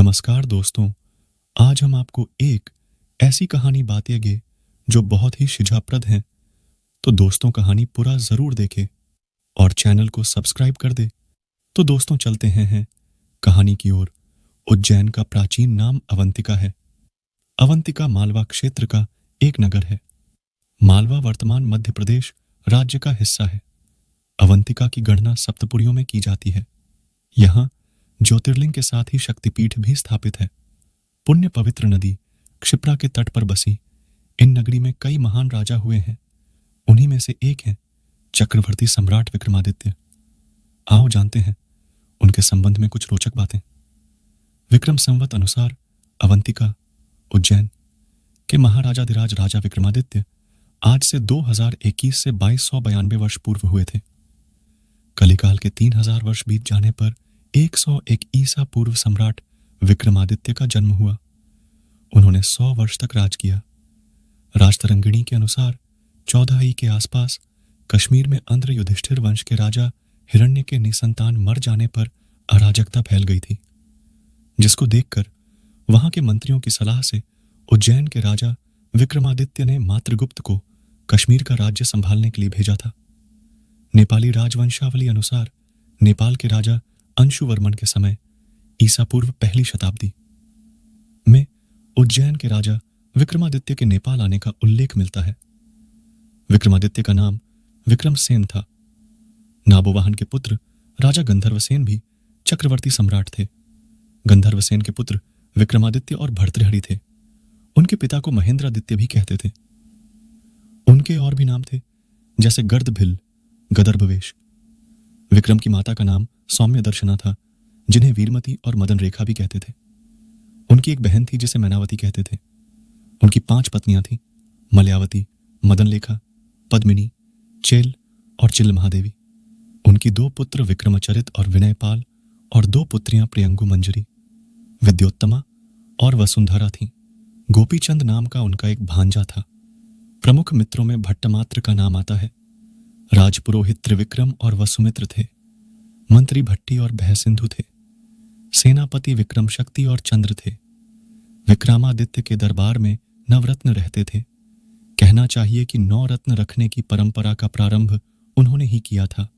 नमस्कार दोस्तों। आज हम आपको एक ऐसी कहानी बातेंगे जो बहुत ही शिक्षाप्रद है। तो दोस्तों कहानी पूरा जरूर देखें और चैनल को सब्सक्राइब कर दे। तो दोस्तों चलते हैं कहानी की ओर। उज्जैन का प्राचीन नाम अवंतिका है। अवंतिका मालवा क्षेत्र का एक नगर है। मालवा वर्तमान मध्य प्रदेश राज्य का हिस्सा है। अवंतिका की गणना सप्तपुरियों में की जाती है। यहाँ ज्योतिर्लिंग के साथ ही शक्तिपीठ भी स्थापित है। पुण्य पवित्र नदी क्षिप्रा के तट पर बसी इन नगरी में कई महान राजा हुए हैं। उन्हीं में से एक है चक्रवर्ती सम्राट विक्रमादित्य। आओ जानते हैं उनके संबंध में कुछ रोचक बातें। विक्रम संवत अनुसार अवंतिका उज्जैन के महाराजाधिराज राजा विक्रमादित्य आज से 2021 से 2292 वर्ष पूर्व हुए थे। कलिकाल के 3000 वर्ष बीत जाने पर 101 ईसा पूर्व सम्राट विक्रमादित्य का जन्म हुआ। उन्होंने 100 वर्ष तक राज किया। राजतरंगिणी के अनुसार 14 ई के आसपास कश्मीर में अंध्र युधिष्ठिर वंश के राजा हिरण्य के निसंतान मर जाने पर अराजकता फैल गई थी, जिसको देखकर वहां के मंत्रियों की सलाह से उज्जैन के राजा विक्रमादित्य ने मातृगुप्त को कश्मीर का राज्य संभालने के लिए भेजा था। नेपाली राजवंशावली अनुसार नेपाल के राजा अंशुवर्मन के समय ईसा पूर्व पहली शताब्दी में उज्जैन के राजा विक्रमादित्य के नेपाल आने का उल्लेख मिलता है। विक्रमादित्य का नाम विक्रमसेन था। नाबोवाहन के पुत्र राजा गंधर्वसेन भी चक्रवर्ती सम्राट थे। गंधर्वसेन के पुत्र विक्रमादित्य और भर्तृहरि थे। उनके पिता को महेंद्रादित्य भी कहते थे। उनके और भी नाम थे, जैसे गर्दभिल, गदर्भवेश। विक्रम की माता का नाम सौम्य दर्शना था, जिन्हें वीरमती और मदन रेखा भी कहते थे। उनकी एक बहन थी जिसे मैनावती कहते थे। उनकी 5 पत्नियां थीं, मलयावती, मदन लेखा, पद्मिनी, चेल और चिल महादेवी। उनकी 2 पुत्र विक्रमचरित और विनयपाल और 2 पुत्रियां प्रियंगु मंजरी, विद्योत्तमा और वसुंधरा थीं। गोपीचंद नाम का उनका एक भांजा था। प्रमुख मित्रों में भट्टमात्र का नाम आता है। राजपुरोहित त्रिविक्रम और वसुमित्र थे। मंत्री भट्टी और भयसिंधु थे। सेनापति विक्रम शक्ति और चंद्र थे। विक्रमादित्य के दरबार में नवरत्न रहते थे। कहना चाहिए कि 9 रत्न रखने की परंपरा का प्रारंभ उन्होंने ही किया था।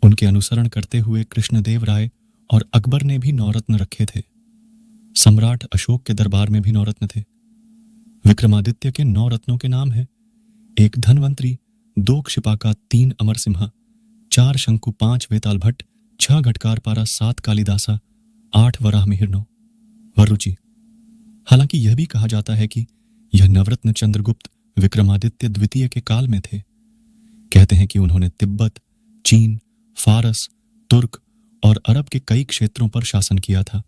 उनके अनुसरण करते हुए कृष्णदेव राय और अकबर ने भी 9 रत्न रखे थे। सम्राट अशोक के दरबार में भी 9 रत्न थे। विक्रमादित्य के 9 रत्नों के नाम हैं: 1 धनवंतरी, 2 क्षिपाका, 3 अमर सिम्हा, 4 शंकु, 5 वेताल भट्ट, 6 घटकार पारा, 7 कालिदासा, 8 वराह मिहिरनो, वरुचि। हालांकि यह भी कहा जाता है कि यह नवरत्न चंद्रगुप्त विक्रमादित्य द्वितीय के काल में थे। कहते हैं कि उन्होंने तिब्बत, चीन, फारस, तुर्क और अरब के कई क्षेत्रों पर शासन किया था।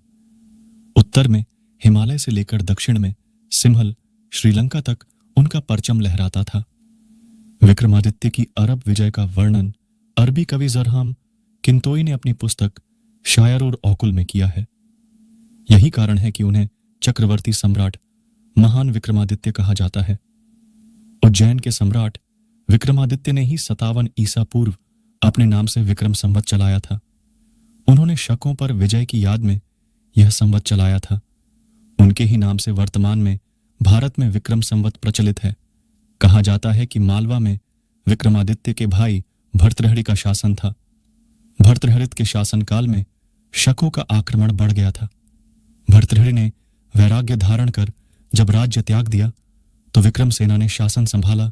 उत्तर में हिमालय से लेकर दक्षिण में सिंहल, श्रीलंका तक उनका परचम लहराता था। विक्रमादित्य की अरब विजय का वर्णन अरबी कवि जरहाम किंतोई ने अपनी पुस्तक शायर और औकुल में किया है। यही कारण है कि उन्हें चक्रवर्ती सम्राट महान विक्रमादित्य कहा जाता है। उज्जैन के सम्राट विक्रमादित्य ने ही 57 ईसा पूर्व अपने नाम से विक्रम संवत चलाया था। उन्होंने शकों पर विजय की याद में यह संवत चलाया था। उनके ही नाम से वर्तमान में भारत में विक्रम संवत प्रचलित है। कहा जाता है कि मालवा में विक्रमादित्य के भाई भर्तृहरि का शासन था। भर्तृहरित के शासनकाल में शकों का आक्रमण बढ़ गया था। भर्तृहरि ने वैराग्य धारण कर जब राज्य त्याग दिया तो विक्रम सेना ने शासन संभाला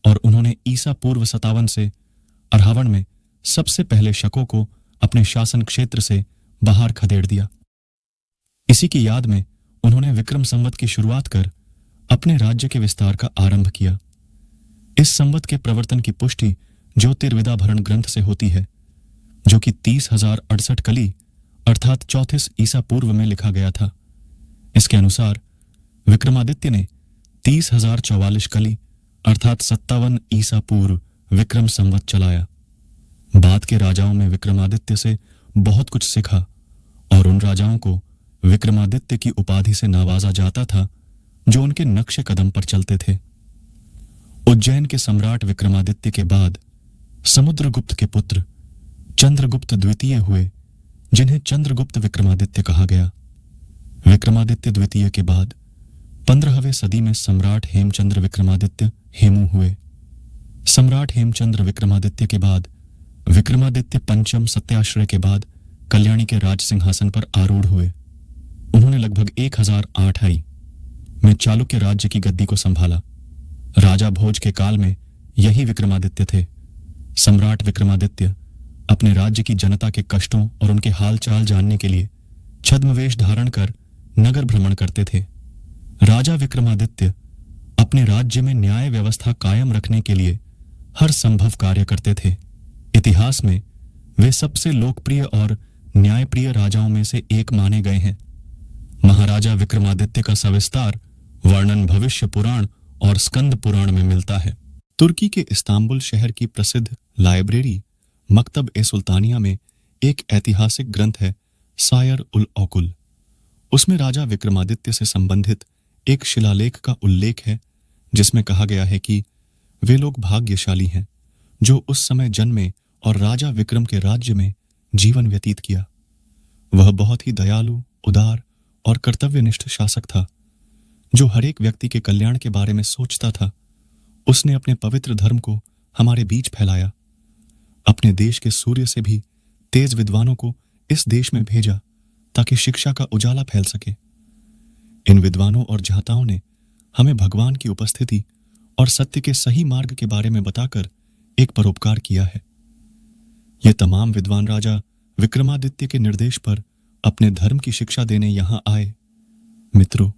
और उन्होंने ईसा पूर्व 57 से अरहावन में सबसे पहले शकों को अपने शासन क्षेत्र से बाहर खदेड़ दिया। इसी की याद में उन्होंने विक्रम संवत की शुरुआत कर अपने राज्य के विस्तार का आरंभ किया। इस संवत के प्रवर्तन की पुष्टि ज्योतिर्विदाभरण ग्रंथ से होती है, जो कि 30,068 कली अर्थात 34 ईसा पूर्व में लिखा गया था। इसके अनुसार विक्रमादित्य ने 30,044 कली अर्थात 57 ईसा पूर्व विक्रम संवत चलाया। बाद के राजाओं में विक्रमादित्य से बहुत कुछ सीखा और उन राजाओं को विक्रमादित्य की उपाधि से नवाजा जाता था जो उनके नक्शे कदम पर चलते थे। उज्जैन के सम्राट विक्रमादित्य के बाद समुद्रगुप्त के पुत्र चंद्रगुप्त द्वितीय हुए, जिन्हें चंद्रगुप्त विक्रमादित्य कहा गया। विक्रमादित्य द्वितीय के बाद 15वीं सदी में सम्राट हेमचंद्र विक्रमादित्य हेमू हुए। सम्राट हेमचंद्र विक्रमादित्य के बाद विक्रमादित्य पंचम सत्याश्रय के बाद कल्याणी के राज सिंहासन पर आरूढ़ हुए। उन्होंने लगभग 1008 में चालुक्य राज्य की गद्दी को संभाला। राजा भोज के काल में यही विक्रमादित्य थे। सम्राट विक्रमादित्य अपने राज्य की जनता के कष्टों और उनके हाल चाल जानने के लिए छद्मवेश धारण कर नगर भ्रमण करते थे। राजा विक्रमादित्य अपने राज्य में न्याय व्यवस्था कायम रखने के लिए हर संभव कार्य करते थे। इतिहास में वे सबसे लोकप्रिय और न्यायप्रिय राजाओं में से एक माने गए हैं। महाराजा विक्रमादित्य का सविस्तार वर्णन भविष्य पुराण और स्कंद पुराण में मिलता है। तुर्की के इस्तांबुल शहर की प्रसिद्ध लाइब्रेरी मकतब ए सुल्तानिया में एक ऐतिहासिक ग्रंथ है सायर उल औकुल। उसमें राजा विक्रमादित्य से संबंधित एक शिलालेख का उल्लेख है जिसमें कहा गया है कि वे लोग भाग्यशाली हैं जो उस समय जन्मे और राजा विक्रम के राज्य में जीवन व्यतीत किया। वह बहुत ही दयालु, उदार और कर्तव्यनिष्ठ शासक था जो हर एक व्यक्ति के कल्याण के बारे में सोचता था। उसने अपने पवित्र धर्म को हमारे बीच फैलाया। अपने देश के सूर्य से भी तेज विद्वानों को इस देश में भेजा ताकि शिक्षा का उजाला फैल सके। इन विद्वानों और जहाताओं ने हमें भगवान की उपस्थिति और सत्य के सही मार्ग के बारे में बताकर एक परोपकार किया है। ये तमाम विद्वान राजा विक्रमादित्य के निर्देश पर अपने धर्म की शिक्षा देने यहां आए। मित्रों,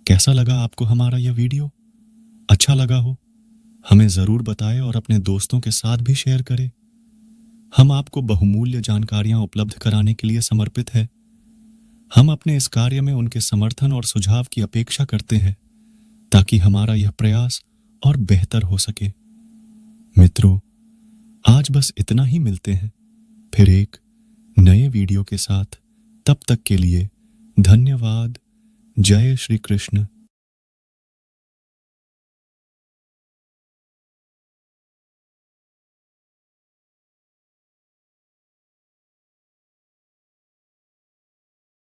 कैसा लगा आपको हमारा यह वीडियो? अच्छा लगा हो हमें जरूर बताएं और अपने दोस्तों के साथ भी शेयर करें। हम आपको बहुमूल्य जानकारियां उपलब्ध कराने के लिए समर्पित है। हम अपने इस कार्य में उनके समर्थन और सुझाव की अपेक्षा करते हैं ताकि हमारा यह प्रयास और बेहतर हो सके। मित्रों, आज बस इतना ही। मिलते हैं फिर एक नए वीडियो के साथ। तब तक के लिए धन्यवाद। जय श्री कृष्ण।